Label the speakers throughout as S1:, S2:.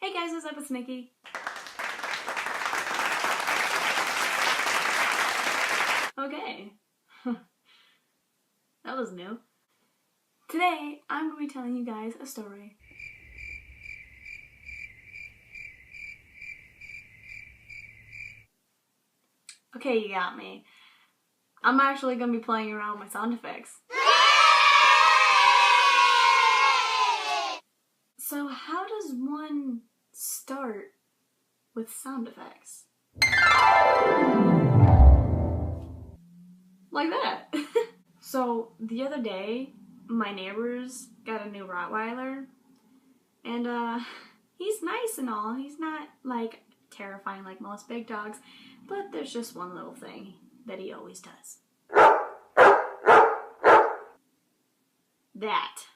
S1: Hey guys, what's up? It's Nikki. Okay. That was new. Today, I'm going to be telling you guys a story. Okay, you got me. I'm actually going to be playing around with my sound effects. So how does one start with sound effects? Like that. So the other day, my neighbors got a new Rottweiler, and he's nice and all. He's not like terrifying like most big dogs, but there's just one little thing that he always does. That.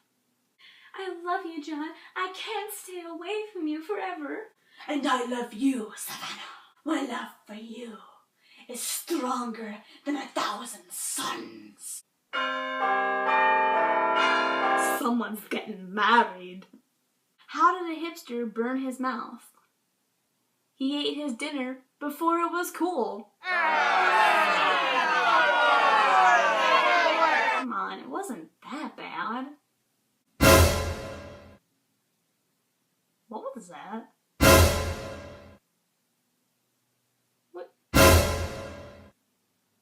S1: I love you, John. I can't stay away from you forever.
S2: And I love you, Savannah. My love for you is stronger than 1,000 suns.
S1: Someone's getting married. How did a hipster burn his mouth? He ate his dinner before it was cool. Come on, it wasn't that bad. What was that?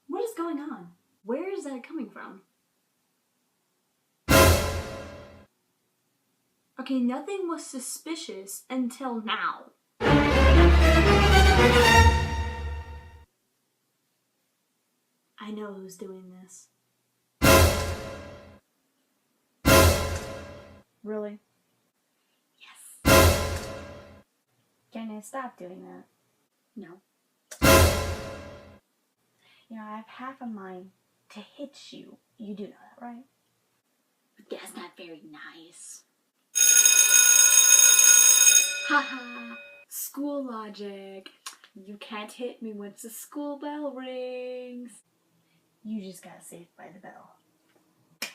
S1: What is going on? Where is that coming from? Okay, nothing was suspicious until now. I know who's doing this. Really?
S2: Yes.
S1: Can I stop doing that?
S2: No.
S1: You know, I have half a mind to hit you. You do know that, right?
S2: But that's not very nice.
S1: Haha, school logic. You can't hit me once the school bell rings. You just got saved by the bell.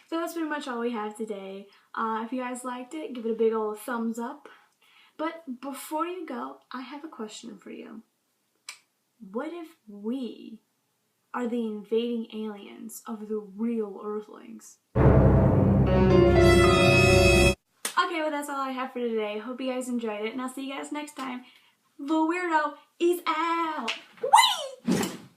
S1: So that's pretty much all we have today. If you guys liked it, give it a big old thumbs up. But before you go, I have a question for you. What if we are the invading aliens of the real Earthlings? Okay, well that's all I have for today. Hope you guys enjoyed it, and I'll see you guys next time. The Weirdo is out! Whee!